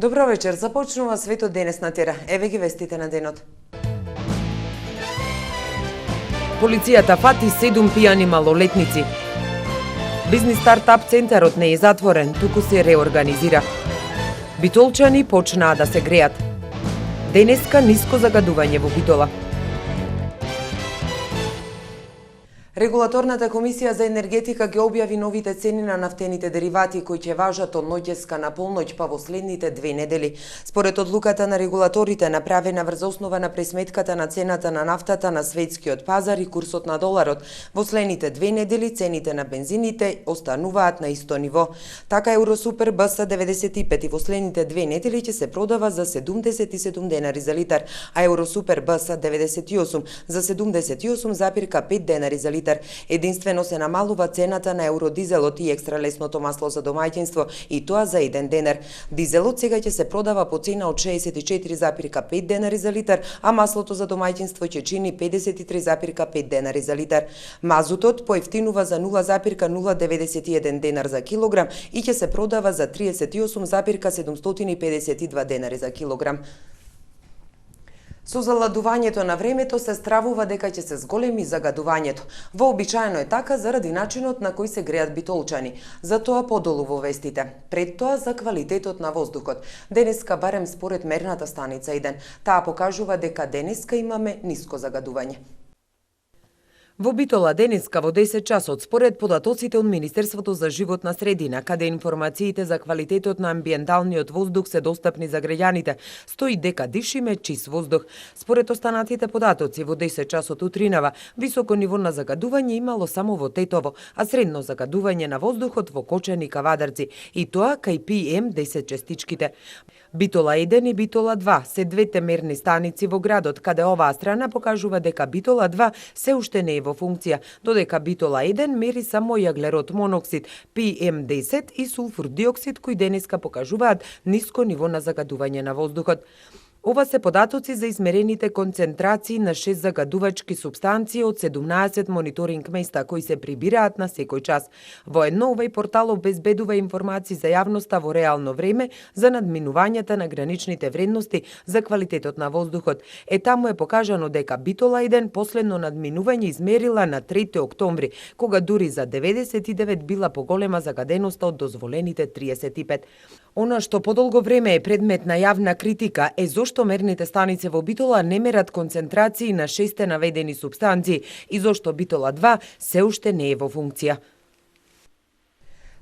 Добро вечер, започнува светот денес на Тера. Еве ги вестите на денот. Полицијата фати 7 пијани малолетници. Бизнис стартап центарот не е затворен, туку се реорганизира. Битолчани почнаа да се греат. Денеска ниско загадување во Битола. Регулаторната комисија за енергетика ги објави новите цени на нафтените деривати кои ќе важат од ноќеска на полноќ па во следните 2 недели. Според одлуката на регулаторите направена врз основа на пресметката на цената на нафтата на светскиот пазар и курсот на доларот, во следните 2 недели цените на бензините остануваат на исто ниво. Така Евросупер БС 95 во следните 2 недели ќе се продава за 77 денари за литар, а Евросупер БС 98 за 78,5 денари за литар. Единствено се намалува цената на евродизелот и екстралесното масло за домаќинство, и тоа за 1 денар. Дизелот сега ќе се продава по цена од 64,5 денари за литар, а маслото за домаќинство ќе чини 53,5 денари за литар. Мазутот поевтинува за 0,091 денар за килограм и ќе се продава за 38,752 денари за килограм. Со заладувањето на времето се стравува дека ќе се зголеми загадувањето. Вообичаено е така заради начинот на кој се греат битолчани. Затоа подолу во вестите. Пред тоа за квалитетот на воздухот. Денеска барем според мерната станица 1. Таа покажува дека денеска имаме ниско загадување. Во Битола денеска во 10 часот, според податоците од Министерството за животна средина, каде информациите за квалитетот на амбиенталниот воздух се достапни за граѓаните, стои дека дишиме чист воздух. Според останатите податоци, во 10 часот утринава, високо ниво на загадување имало само во Тетово, а средно загадување на воздухот во Кочани и Кавадарци, и тоа кај PM10 честичките. Битола 1 и Битола 2 се двете мерни станици во градот, каде оваа страна покажува дека Битола 2 се уште не е во функција, додека Битола 1 мери само јаглерод моноксид, PM10 и сулфур диоксид кои денеска покажуваат ниско ниво на загадување на воздухот. Ова се податоци за измерените концентрации на 6 загадувачки супстанции од 17 мониторинг места кои се прибираат на секој час. Воедно овој портал обезбедува информации за јавноста во реално време за надминувањата на граничните вредности за квалитетот на воздухот. Таму е покажано дека Битола 1 последно надминување измерила на 3 октомври, кога дури за 99 била поголема загаденоста од дозволените 35. Она што подолго време е предмет на јавна критика е зошто мерните станици во Битола не мерат концентрации на 6 наведени супстанции и зошто Битола 2 се уште не е во функција.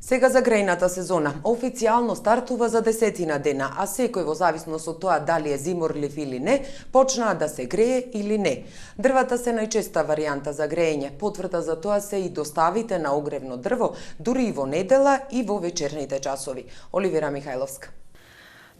Сега за грејната сезона. Официјално стартува за 10 дена, а секој во зависност од тоа дали е зиморлив или не, почнаа да се грее или не. Дрвата се најчеста варијанта за греење. Потврда за тоа се и доставите на огревно дрво, дури и во недела и во вечерните часови. Оливера Михајловска.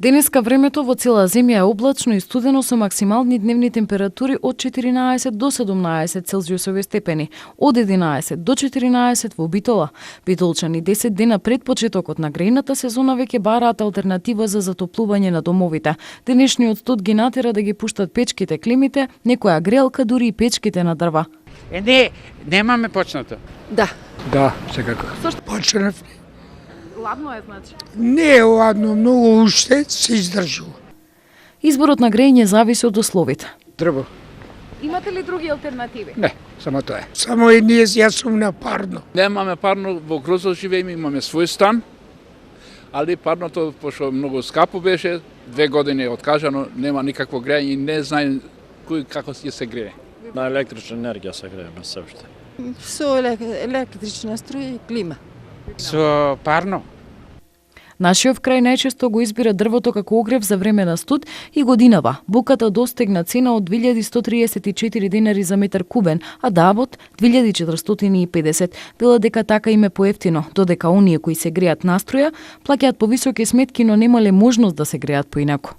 Денеска времето во цела земја е облачно и студено со максимални дневни температури од 14 до 17 целзиусови степени, од 11 до 14 во Битола. Битолчани 10 дена пред почетокот на грејната сезона веќе бараат алтернатива за затоплување на домовите. Денешниот студ ги натера да ги пуштат печките климите, некоја греалка дури и печките на дрва. Немаме почнато. Да. Да, секако. Почнав. Ладно е, значи? Не е ладно, многу уште се издржува. Изборот на грејње зависи од условите. Дрво. Имате ли други алтернативи? Не, само тоа е. Само ние јас сум на парно. Немаме парно, во Грозов живееме, имаме свој стан, али парното, пошто многу скапо беше, 2 години е откажано, нема никакво грејње и не знае кој како ќе се грее. На електрична енергија се грееме се уште. Со електрична струја и клима. Со парно. Нашиот крај најчесто го избира дрвото како огрев за време на студ и годинава. Буката достигна цена од 2134 денари за метар кубен, а дабот 2450. Била дека така им е поевтино, додека оние кои се греат на струја плаќаат повисоки сметки, но немале можност да се греат поинаку.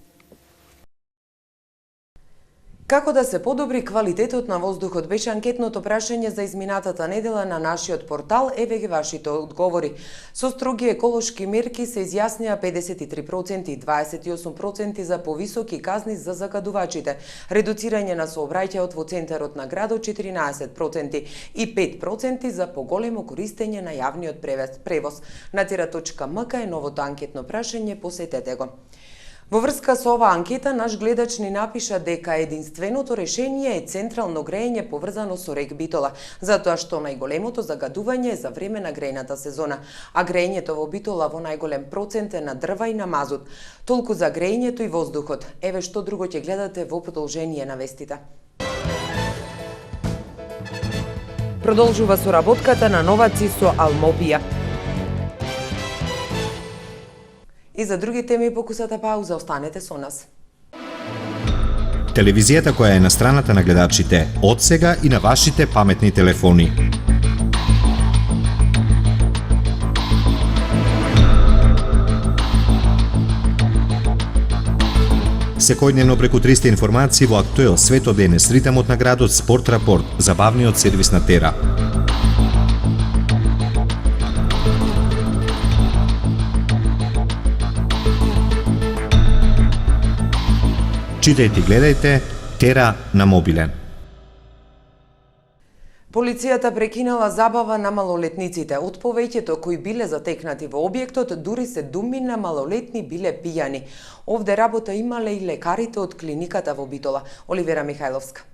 Како да се подобри квалитетот на воздухот беше анкетното прашање за изминатата недела на нашиот портал. Еве ги вашите одговори. Со строги еколошки мерки се изјаснија 53% и 28% за повисоки казни за загадувачите, редуцирање на сообраќајот во центарот на градот 14% и 5% за поголемо користење на јавниот превоз. На Тера.мк е новото анкетно прашање, посетете го. Во врска со оваа анкета, наш гледач ни напиша дека единственото решение е централно грејење поврзано со рек Битола, затоа што најголемото загадување е за време на грејната сезона, а грејењето во Битола во најголем процент е на дрва и на мазут. Толку за грејењето и воздухот. Еве што друго ќе гледате во продолжение на вестите. Продолжува соработката на новаци со Алмобија. И за други теми покусата пауза, останете со нас. Телевизијата која е на страната на гледачите, од сега и на вашите паметни телефони. Секојдневно преку 300 информации во Актуел, Свето денес, ритамот на градот, Спорт рапорт, забавниот сервис на Тера. Читајте и гледајте Тера на мобилен. Полицијата прекинала забава на малолетниците. Од повеќето кои биле затекнати во објектот, дури 7 малолетни биле пијани. Овде работа имале и лекарите од клиниката во Битола. Оливера Михајловска.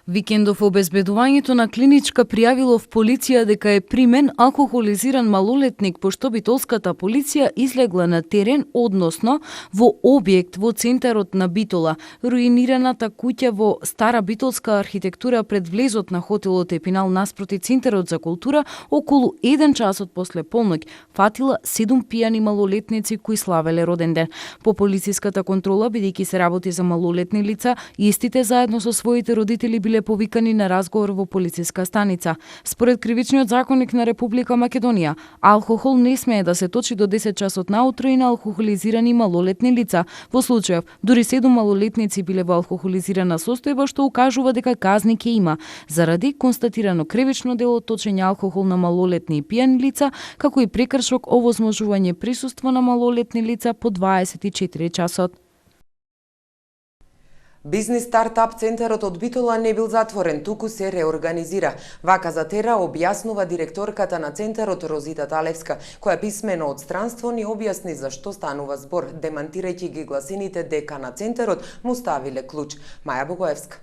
Викендов обезбедувањето на клиничка пријавило в полиција дека е примен алкохолизиран малолетник, пошто битолската полиција излегла на терен, односно во објект во центарот на Битола. Руинираната куќа во стара битолска архитектура пред влезот на хотелот Епинал наспроти Центарот за култура околу 1 часот после полноќ фатила 7 пијани малолетници кои славеле роден ден. По полициската контрола, бидејќи се работи за малолетни лица, истите заедно со своите родители биле повикани на разговор во полициска станица. Според Кривичниот законник на Република Македонија, алкохол не смее да се точи до 10 часот наутро и на алкохолизирани малолетни лица. Во случајов, дури 7 малолетници биле во алкохолизирана состојба, што укажува дека казни ќе има заради констатирано кривично дело точење алкохол на малолетни и пијани лица, како и прекршок овозможување присуство на малолетни лица по 24 часот. Бизнис стартап центарот од Битола не бил затворен, туку се реорганизира. Вака за Тера објаснува директорката на центарот Розита Талевска, која писмено од странство ни објасни за што станува збор, демантирајќи ги гласините дека на центарот му ставиле клуч. Маја Богоевска.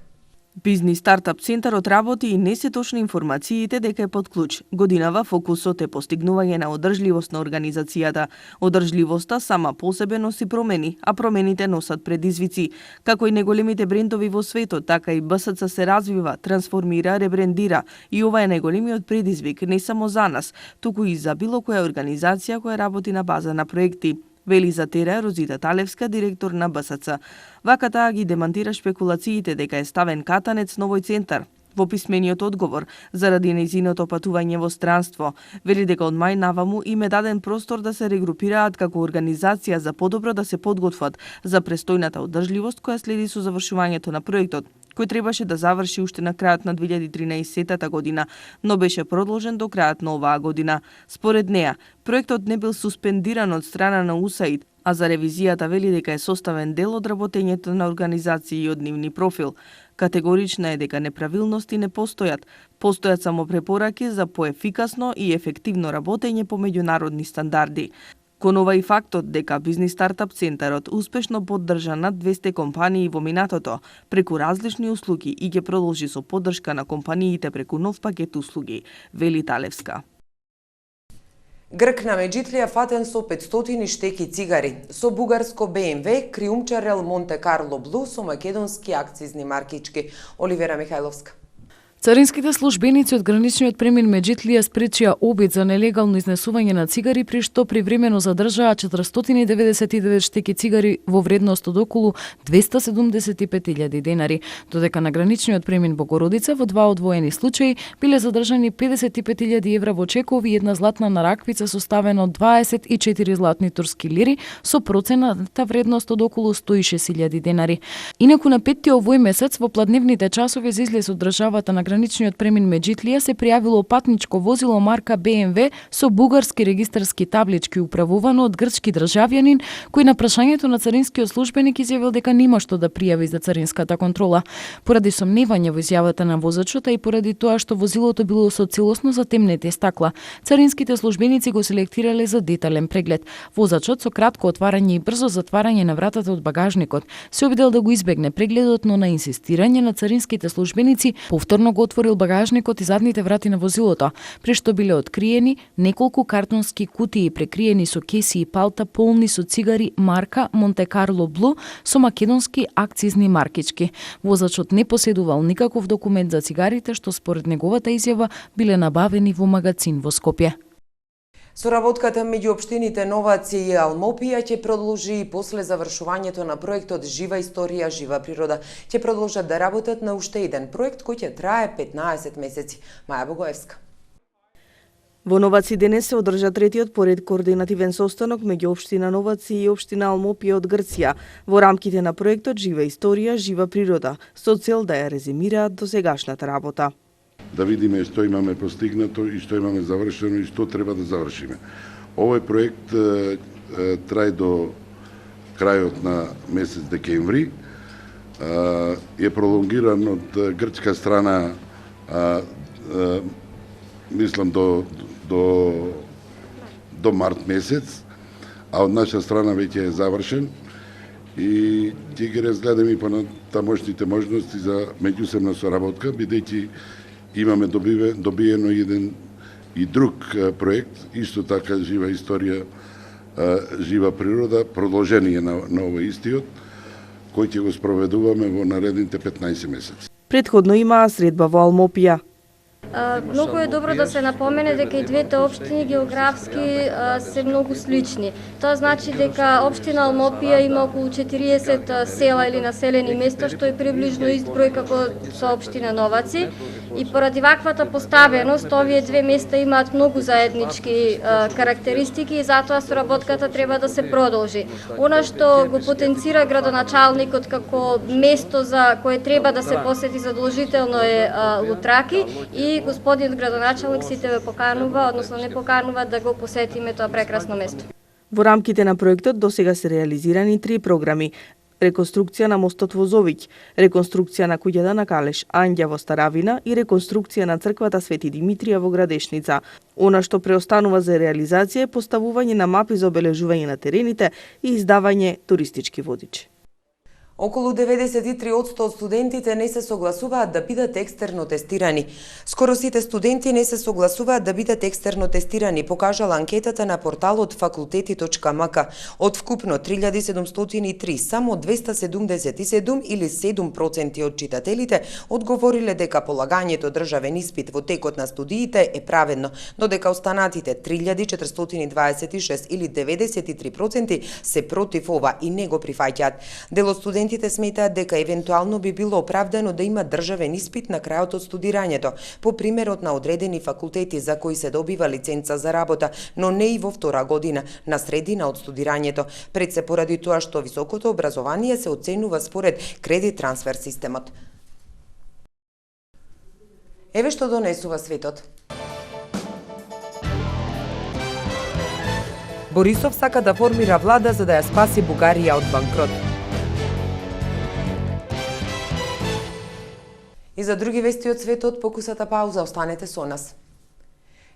Бизнис стартап центарот работи и не се точни информациите дека е под клуч. Годинава фокусот е постигнување на одржливост на организацијата. Одржливоста сама по себе носи промени, а промените носат предизвици. Како и неголемите брендови во светот, така и БСЦ се развива, трансформира, ребрендира и ова е најголемиот предизвик не само за нас, туку и за било која организација која работи на база на проекти. Вели за Тера Розита Талевска, директор на БСЦ. Вака таа ги демантира шпекулациите дека е ставен катанец на овој центар. Во писмениот одговор, заради нејзиното патување во странство, вели дека од мај наваму им е даден простор да се регрупираат како организација за подобро да се подготват за престојната одржливост која следи со завршувањето на проектот, кој требаше да заврши уште на крајот на 2013 година, но беше продолжен до крајот на оваа година. Според неа, проектот не бил суспендиран од страна на УСАИД, а за ревизијата вели дека е составен дел од работењето на организации и од нивни профил. Категорична е дека неправилности не постојат. Постојат само препораки за поефикасно и ефективно работење по меѓународни стандарди. Кон ова и фактот дека бизнис стартап центарот успешно поддржа над 200 компании во минатото преку различни услуги и ќе продолжи со поддршка на компаниите преку нов пакет услуги, вели Талевска. Грк на Меджитлија фатен со 500 штеки цигари. Со бугарско БМВ криумчарел Монте Карло Блу со македонски акцизни маркички. Оливера Михајловска. Царинските службеници од граничниот премин Меджитлија спречија обид за нелегално изнесување на цигари, при што привремено задржаа 499 штеки цигари во вредност од околу 275.000 денари, додека на граничниот премин Богородица во два одвоени случаи биле задржани 55.000 евра во чекови и една златна нараквица составена од 24 златни турски лири со процената вредност од околу 106.000 денари. Инаку на 5 овој месец во пладневните часови за излез од државата на граничниот премин Меджитлија се пријавило патничко возило марка BMW со бугарски регистарски таблички управувано од грчки државјанин, кој на прашањето на царинскиот службеник изјавил дека нема што да пријави за царинската контрола. Поради сомневање во изјавата на возачот, и поради тоа што возилото било со целосно затемнети стакла, царинските службеници го селектирале за детален преглед. Возачот со кратко отварање и брзо затварање на вратата од багажникот се обидел да го избегне прегледот, но на инсистирање на царинските службеници повторно го отворил багажникот и задните врати на возилото, при што биле откриени неколку картонски кутии прекриени со кеси и палта полни со цигари марка Монте Карло Блу со македонски акцизни маркички. Возачот не поседувал никаков документ за цигарите, што според неговата изјава биле набавени во магазин во Скопје. Соработката меѓу општините Новаци и Алмопија ќе продолжи и после завршувањето на проектот Жива историја, жива природа. Ќе продолжат да работат на уште еден проект кој ќе трае 15 месеци. Маја Богоевска. Во Новаци денес се одржа третиот поред координативен состанок меѓу општина Новаци и општина Алмопија од Грција во рамките на проектот Жива историја, жива природа, со цел да ја резимираат досегашната работа. Да видиме што имаме постигнато и што имаме завршено и што треба да завршиме. Овој проект трае до крајот на месец декември. Е пролонгиран од грчка страна мислам до март месец, а од наша страна веќе е завршен и ќе ги разгледаме и понатамошните можности за меѓусебна соработка, бидејќи имаме добиено еден и друг проект, исто така Жива историја, жива природа, продолжение на овој истиот, кој ќе го спроведуваме во наредните 15 месеци. Претходно имаа средба во Алмопија. Многу е добро да се напомене дека и двете општини географски се многу слични. Тоа значи дека општина Алмопија има околу 40 села или населени места, што е приближно ист број како со општина Новаци. И поради ваквата поставеност, овие две места имаат многу заеднички карактеристики и затоа соработката треба да се продолжи. Она што го потенцира градоначалникот како место за кое треба да се посети задолжително е Лутраки и господинот градоначалник сите ве поканува, односно не поканува да го посетиме тоа прекрасно место. Во рамките на проектот досега се реализирани 3 програми: реконструкција на мостот во Зовиќ, реконструкција на куќата на Калеш Андја во Старавина и реконструкција на црквата Свети Димитрија во Градешница. Она што преостанува за реализација е поставување на мапи за обележување на терените и издавање туристички водичи. Околу 93% од студентите не се согласуваат да бидат екстерно тестирани. Скоро сите студенти не се согласуваат да бидат екстерно тестирани, покажала анкетата на порталот fakulteti.mk. Од вкупно 3703, само 277 или 7% од читателите одговориле дека полагањето државен испит во текот на студиите е праведно, додека останатите 3426 или 93% се против ова и не го прифаќаат. Дел од студентите сметаат дека евентуално би било оправдано да има државен испит на крајот од студирањето, по примерот на одредени факултети за кои се добива лиценца за работа, но не и во втора година, на средина од студирањето, пред се поради тоа што високото образование се оценува според кредит трансфер системот. Еве што донесува светот. Борисов сака да формира влада за да ја спаси Бугарија од банкрот. И за други вести од светот, покусата пауза, останете со нас.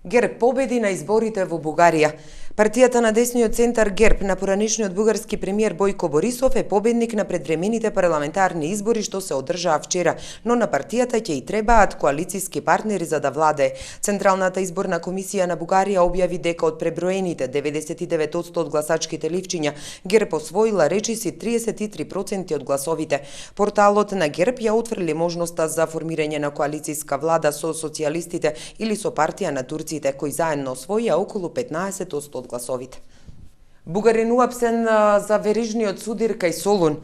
ГЕРБ победи на изборите во Бугарија. Партијата на десниот центар ГЕРБ на поранешниот бугарски премиер Бојко Борисов е победник на предвремените парламентарни избори што се одржаа вчера, но на партијата ќе и требаат коалициски партнери за да владее. Централната изборна комисија на Бугарија објави дека од преброените 99% од гласачките ливчиња ГЕРБ освоила речиси 33% од гласовите. Порталот на ГЕРБ ја отфрли можноста за формирање на коалициска влада со социјалистите или со партија на турците, кои заедно освоија околу 15% од гласовите. Бугарин уапсен за верижниот судир кај Солун.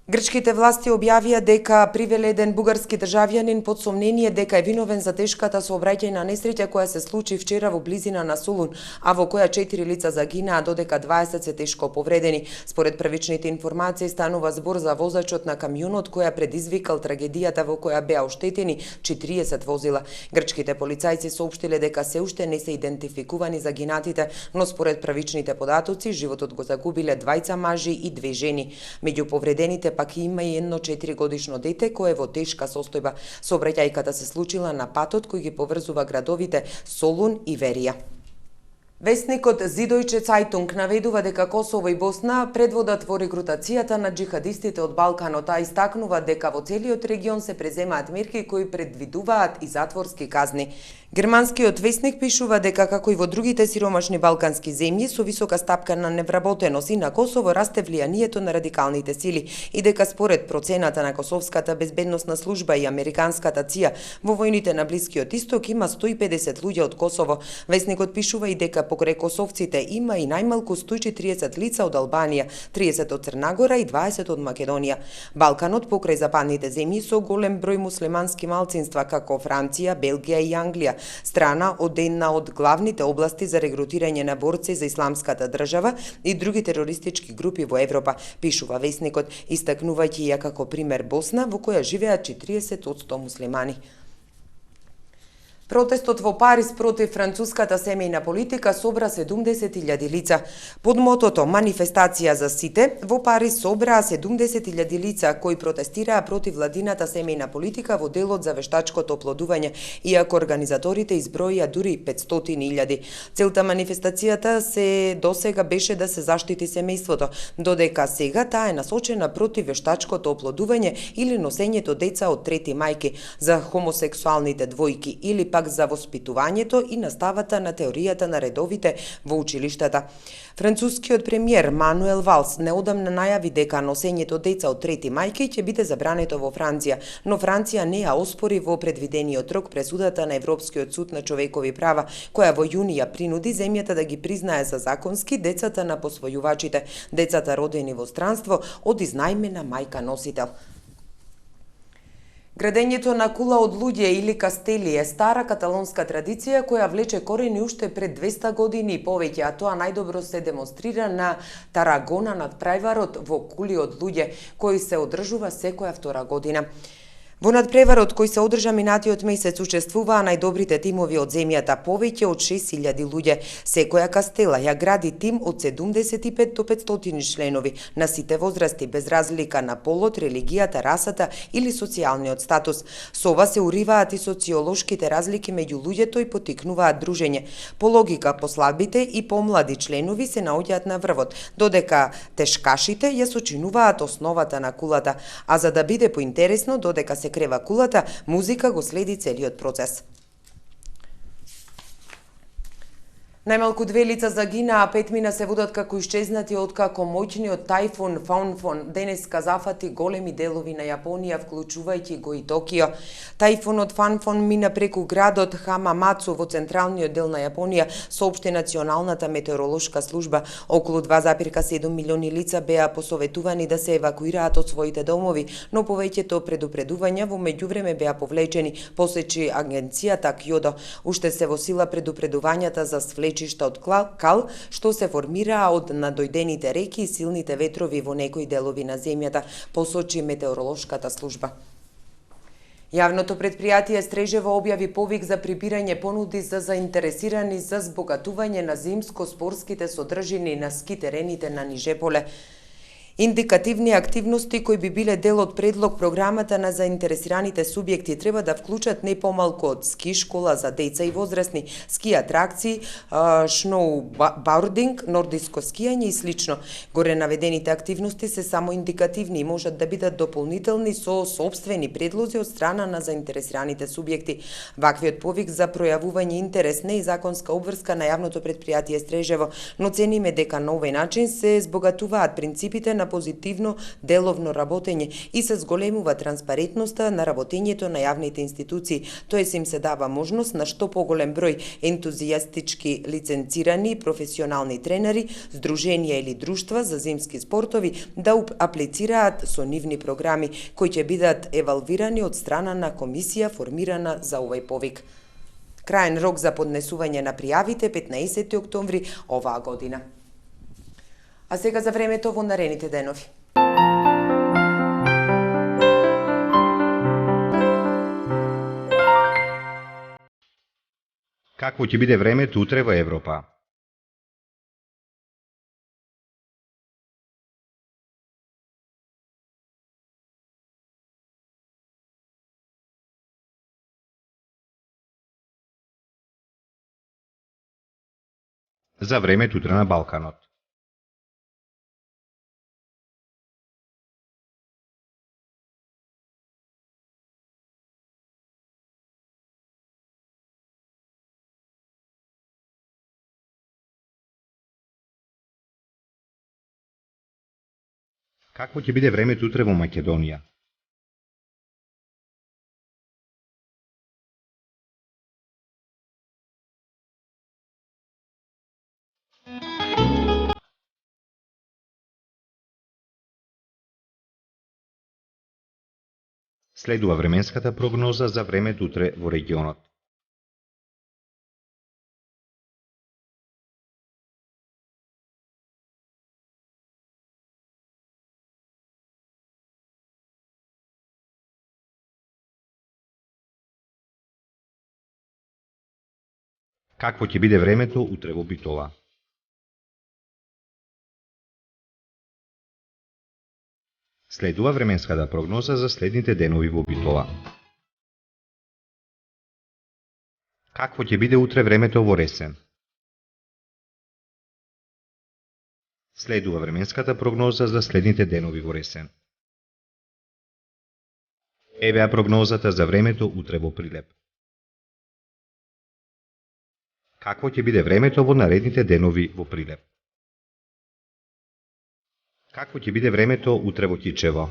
Грчките власти објавија дека привеле еден бугарски државјанин под сомнение дека е виновен за тешката сообраќајна несреќа која се случи вчера во близина на Солун, а во која 4 лица загинаа, додека 20 се тешко повредени. Според првичните информации станува збор за возачот на камионот која предизвикал трагедијата во која беа оштетени 40 возила. Грчките полицајци соопштиле дека се уште не се идентификувани загинатите, но според првичните податоци животот го загубиле двајца мажи и 2 жени. Меѓу повредените пак има и едно 4-годишно дете кое е во тешка состојба. Сообраќајката се случила на патот кој ги поврзува градовите Солун и Верија. Весникот Зидојче Цајтунг наведува дека Косово и Босна предводат во регрутацијата на џихадистите од Балканот, а истакнува дека во целиот регион се преземаат мерки кои предвидуваат и затворски казни. Германскиот весник пишува дека како и во другите сиромашни балкански земји со висока стапка на невработеност и на Косово расте влијанието на радикалните сили и дека според процената на Косовската безбедносна служба и американската ЦИА во војните на Блискиот Исток има 150 луѓе од Косово. Весникот пишува и дека покрај косовците има и најмалку 140 лица од Албанија, 30 од Црнагора и 20 од Македонија. Балканот покрај западните земји со голем број муслимански малцинства како Франција, Белгија и Англија, страна од една од главните области за регрутирање на борци за исламската држава и други терористички групи во Европа, пишува весникот, истакнувајќи ја како пример Босна во која живеат 40% муслимани. Протестот во Париз против француската семејна политика собра 70.000 лица. Под мотото «Манифестација за сите» во Париз собраа 70.000 лица кои протестираа против владината семејна политика во делот за вештачкото оплодување, иако организаторите изброија дури 500.000. Целта манифестацијата се досега беше да се заштити семејството, додека сега таа е насочена против вештачкото оплодување или носењето деца од трети мајки, за хомосексуалните двојки или пак за воспитувањето и наставата на теоријата на редовите во училиштата. Францускиот премиер Мануел Валс неодамна најави дека носењето деца од трети мајки ќе биде забрането во Франција, но Франција не ја оспори во предвидениот рок пресудата на Европскиот суд на човекови права, која во јуни ја принуди земјата да ги признае за законски децата на посвојувачите, децата родени во странство од изнајмена мајка носител. Градењето на кула од луѓе или кастели е стара каталонска традиција која влече корени уште пред 200 години и повеќе, а тоа најдобро се демонстрира на Тарагона надпреварот во кули од луѓе, кој се одржува секоја втора година. Во надпреварот кој се одржа минатиот месец учествуваа најдобрите тимови од земјата, повеќе од 6000 луѓе. Секоја кастела ја гради тим од 75 до 500 членови на сите возрасти, без разлика на полот, религијата, расата или социјалниот статус. Со ова се уриваат и социолошките разлики меѓу луѓето и потикнуваат дружење. По логика, послабите и помлади членови се наоѓаат на врвот, додека тешкашите ја сочинуваат основата на кулата, а за да биде поинтересно, додека се крева кулата, музика го следи целиот процес. Најмалку 2 лица загинаа, а 5 мина се водат како исчезнати откако моќниот тајфун Фаунфон денеска зафати големи делови на Јапонија, вклучувајќи го и Токио. Тајфунот Фаунфон мина преку градот Хамамацу во централниот дел на Јапонија, соопшти Националната метеоролошка служба. Околу 2,7 милиони лица беа посоветувани да се евакуираат од своите домови, но повеќето предупредувања во меѓувреме беа повлечени, посечи агенцијата Кјодо. Уште се во сила предупредувањата за свлечишта од кал, што се формираа од надојдените реки и силните ветрови во некои делови на земјата, посочи метеоролошката служба. Јавното предпријатие Стрежево објави повик за прибирање понуди за заинтересирани за збогатување на зимско-спортските содржини на ски терените на Нижеполе. Индикативни активности кои би биле дел од предлог програмата на заинтересираните субјекти треба да вклучат не помалку од ски школа за деца и возрастни, ски атракции, сноубординг, нордиско скијање и слично. Горе наведените активности се само индикативни и можат да бидат дополнителни со сопствени предлози од страна на заинтересираните субјекти. Ваквиот повик за пројавување интерес не е законска обврска на јавното предпријатие Стрежево, но цениме дека на овој начин се збогатуваат принципите на на позитивно деловно работење и се зголемува транспарентноста на работењето на јавните институции. Тоест им се дава можност на што поголем број ентузијастички лиценцирани професионални тренери, здруженија или друштва за зимски спортови да аплицираат со нивни програми кои ќе бидат евалвирани од страна на комисија формирана за овој повик. Краен рок за поднесување на пријавите 15 октомври оваа година. А сега за времето во наредните денови. Какво ќе биде времето утре во Европа? За времето утре на Балканот. Какво ќе биде времето утре во Македонија? Следува временската прогноза за времето утре во регионот. Какво ќе биде времето утре во Битола? Следува временската прогноза за следните денови во Битола. Какво ќе биде утре времето во Ресен? Следува временската прогноза за следните денови во Ресен. Евеа прогнозата за времето утре во Прилеп. Какво ќе биде времето во наредните денови во Прилеп? Какво ќе биде времето утре во Тичево?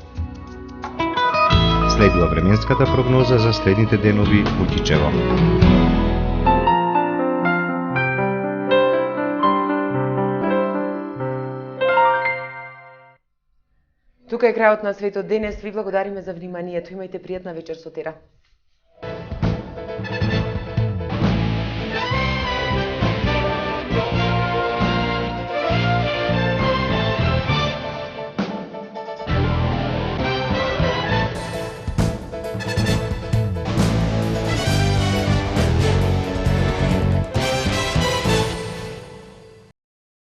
Следува временската прогноза за следните денови во Тичево. Тука е крајот на Светот денес. Ви благодариме за вниманието. Имајте пријатна вечер со Тера.